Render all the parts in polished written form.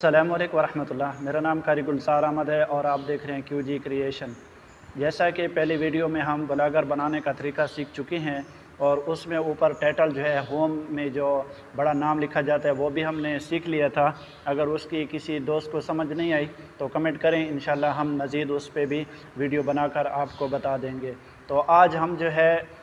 अस्सलामु अलैकुम वरहमतुल्लाह। मेरा नाम कारी गुलजार अहमद है और आप देख रहे हैं QG क्रिएशन। जैसा कि पहली वीडियो में हम ब्लॉगर बनाने का तरीका सीख चुके हैं और उसमें ऊपर टाइटल जो है होम में जो बड़ा नाम लिखा जाता है वो भी हमने सीख लिया था। अगर उसकी किसी दोस्त को समझ नहीं आई तो कमेंट करें, इंशाल्लाह हम मज़ीद उस पर भी वीडियो बनाकर आपको बता देंगे। तो आज हम जो है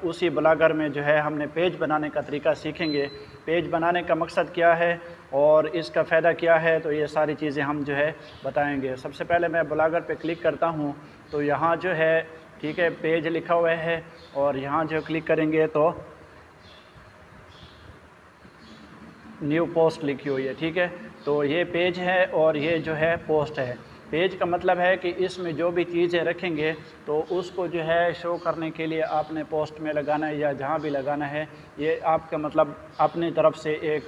उसी ब्लॉगर में जो है हमने पेज बनाने का तरीका सीखेंगे। पेज बनाने का मकसद क्या है और इसका फ़ायदा क्या है, तो ये सारी चीज़ें हम जो है बताएंगे। सबसे पहले मैं ब्लॉगर पे क्लिक करता हूँ तो यहाँ जो है ठीक है पेज लिखा हुआ है और यहाँ जो क्लिक करेंगे तो न्यू पोस्ट लिखी हुई है। ठीक है, तो ये पेज है और ये जो है पोस्ट है। पेज का मतलब है कि इसमें जो भी चीज़ें रखेंगे तो उसको जो है शो करने के लिए आपने पोस्ट में लगाना है या जहाँ भी लगाना है, ये आपका मतलब अपनी तरफ से एक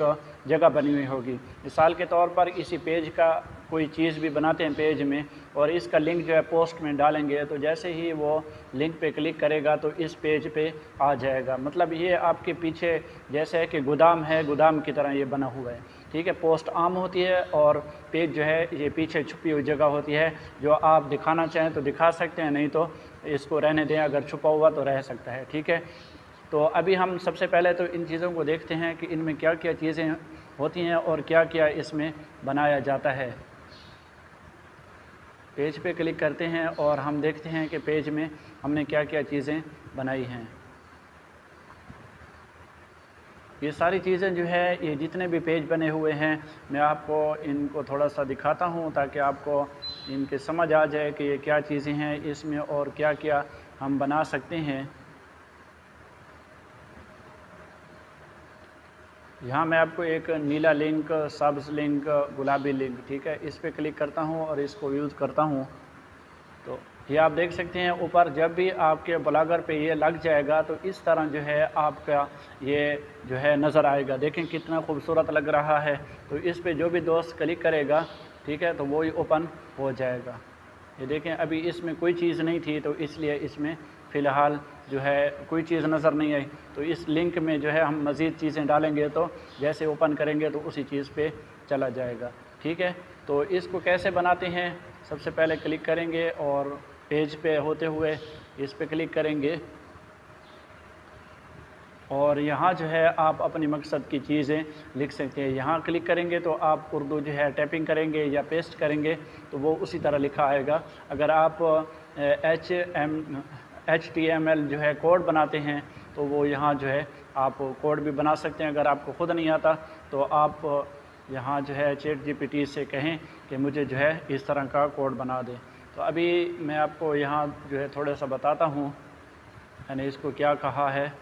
जगह बनी हुई होगी। मिसाल के तौर पर इसी पेज का कोई चीज़ भी बनाते हैं पेज में और इसका लिंक जो है पोस्ट में डालेंगे तो जैसे ही वो लिंक पे क्लिक करेगा तो इस पेज पे आ जाएगा। मतलब ये आपके पीछे जैसे है कि गोदाम है, गोदाम की तरह ये बना हुआ है। ठीक है, पोस्ट आम होती है और पेज जो है ये पीछे छुपी हुई जगह होती है। जो आप दिखाना चाहें तो दिखा सकते हैं, नहीं तो इसको रहने दें, अगर छुपा हुआ तो रह सकता है। ठीक है, तो अभी हम सबसे पहले तो इन चीज़ों को देखते हैं कि इनमें क्या क्या चीज़ें होती हैं और क्या क्या इसमें बनाया जाता है। पेज पे क्लिक करते हैं और हम देखते हैं कि पेज में हमने क्या क्या चीज़ें बनाई हैं। ये सारी चीज़ें जो है, ये जितने भी पेज बने हुए हैं मैं आपको इनको थोड़ा सा दिखाता हूँ ताकि आपको इनके समझ आ जाए कि ये क्या चीज़ें हैं इसमें और क्या क्या हम बना सकते हैं। यहाँ मैं आपको एक नीला लिंक, सब्ज़ लिंक, गुलाबी लिंक, ठीक है, इस पर क्लिक करता हूँ और इसको यूज़ करता हूँ। तो ये आप देख सकते हैं ऊपर जब भी आपके ब्लॉगर पे ये लग जाएगा तो इस तरह जो है आपका ये जो है नज़र आएगा। देखें कितना खूबसूरत लग रहा है। तो इस पे जो भी दोस्त क्लिक करेगा, ठीक है, तो वो ही ओपन हो जाएगा। ये देखें अभी इसमें कोई चीज़ नहीं थी तो इसलिए इसमें फ़िलहाल जो है कोई चीज़ नज़र नहीं आई। तो इस लिंक में जो है हम मज़ीद चीज़ें डालेंगे तो जैसे ओपन करेंगे तो उसी चीज़ पे चला जाएगा। ठीक है, तो इसको कैसे बनाते हैं, सबसे पहले क्लिक करेंगे और पेज पे होते हुए इस पे क्लिक करेंगे और यहाँ जो है आप अपनी मकसद की चीज़ें लिख सकते हैं। यहाँ क्लिक करेंगे तो आप उर्दू जो है टाइपिंग करेंगे या पेस्ट करेंगे तो वो उसी तरह लिखा आएगा। अगर आप HTML जो है कोड बनाते हैं तो वो यहाँ जो है आप कोड भी बना सकते हैं। अगर आपको ख़ुद नहीं आता तो आप यहाँ जो है ChatGPT से कहें कि मुझे जो है इस तरह का कोड बना दें। तो अभी मैं आपको यहाँ जो है थोड़ा सा बताता हूँ मैंने इसको क्या कहा है।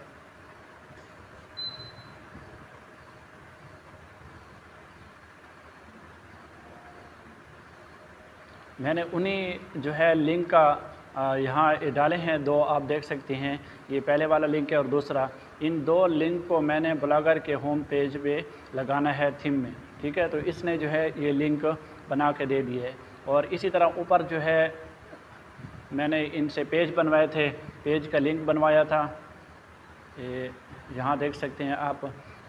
मैंने उन्हीं जो है लिंक का यहाँ डाले हैं दो, आप देख सकते हैं, ये पहले वाला लिंक है और दूसरा। इन दो लिंक को मैंने ब्लॉगर के होम पेज पे लगाना है थीम में। ठीक है, तो इसने जो है ये लिंक बना के दे दिए है। और इसी तरह ऊपर जो है मैंने इनसे पेज बनवाए थे, पेज का लिंक बनवाया था। ये यहाँ देख सकते हैं आप,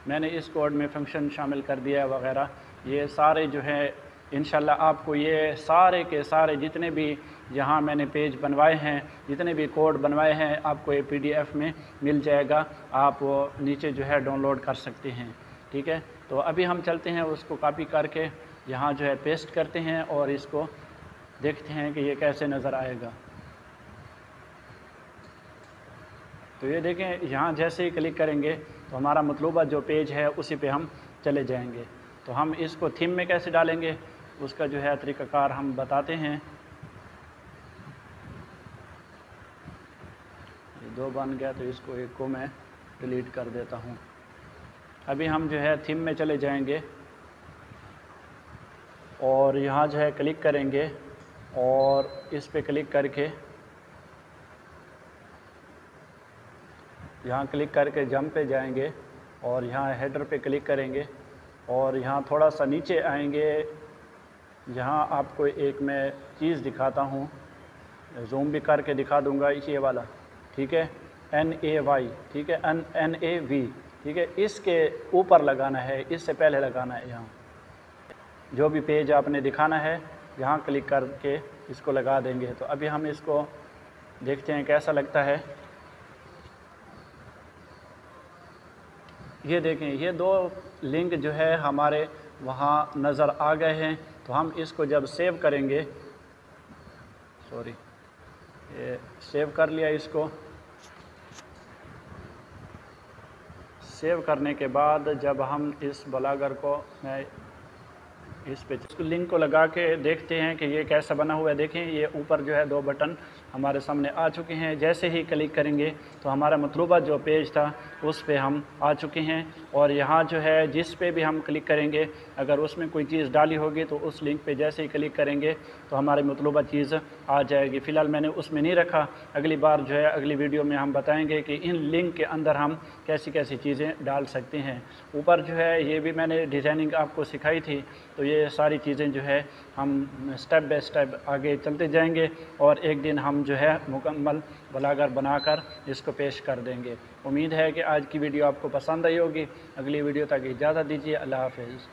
मैंने इस कोड में फंक्शन शामिल कर दिया है वगैरह। ये सारे जो है इंशाल्लाह आपको ये सारे के सारे जितने भी यहाँ मैंने पेज बनवाए हैं, जितने भी कोड बनवाए हैं, आपको ये PDF में मिल जाएगा। आप नीचे जो है डाउनलोड कर सकते हैं। ठीक है, तो अभी हम चलते हैं उसको कॉपी करके यहाँ जो है पेस्ट करते हैं और इसको देखते हैं कि ये कैसे नज़र आएगा। तो ये देखें, यहाँ जैसे ही क्लिक करेंगे तो हमारा मतलूबा जो पेज है उसी पे हम चले जाएंगे। तो हम इसको थीम में कैसे डालेंगे उसका जो है तरीक़ाकार हम बताते हैं। ये दो बन गया तो इसको एक को मैं डिलीट कर देता हूँ। अभी हम जो है थीम में चले जाएंगे और यहाँ जो है क्लिक करेंगे और इस पे क्लिक करके यहाँ क्लिक करके जंप पे जाएंगे और यहाँ हेडर पे क्लिक करेंगे और यहाँ थोड़ा सा नीचे आएंगे। यहाँ आपको एक मैं चीज़ दिखाता हूँ, जूम भी करके दिखा दूँगा, ये वाला। ठीक है, NAY, ठीक है, NAV, ठीक है, इसके ऊपर लगाना है, इससे पहले लगाना है। यहाँ जो भी पेज आपने दिखाना है यहाँ क्लिक करके इसको लगा देंगे। तो अभी हम इसको देखते हैं कैसा लगता है। ये देखें, ये 2 लिंक जो है हमारे वहाँ नज़र आ गए हैं। तो हम इसको जब सेव करेंगे, ये सेव कर लिया। इसको सेव करने के बाद जब हम इस ब्लॉगर को मैं इस पे लिंक को लगा के देखते हैं कि ये कैसा बना हुआ है। देखें, ये ऊपर जो है 2 बटन हमारे सामने आ चुके हैं। जैसे ही क्लिक करेंगे तो हमारा मतलूबा जो पेज था उस पे हम आ चुके हैं। और यहाँ जो है जिस पे भी हम क्लिक करेंगे, अगर उसमें कोई चीज़ डाली होगी तो उस लिंक पे जैसे ही क्लिक करेंगे तो हमारी मतलूबा चीज़ आ जाएगी। फ़िलहाल मैंने उसमें नहीं रखा, अगली बार जो है अगली वीडियो में हम बताएँगे कि इन लिंक के अंदर हम कैसी कैसी चीज़ें डाल सकते हैं। ऊपर जो है ये भी मैंने डिज़ाइनिंग आपको सिखाई थी। तो ये सारी चीज़ें जो है हम स्टेप बाय स्टेप आगे चलते जाएंगे और एक दिन हम जो है मुकम्मल ब्लॉगर बनाकर इसको पेश कर देंगे। उम्मीद है कि आज की वीडियो आपको पसंद आई होगी। अगली वीडियो तक इजाज़त दीजिए। अल्लाह हाफ़िज़।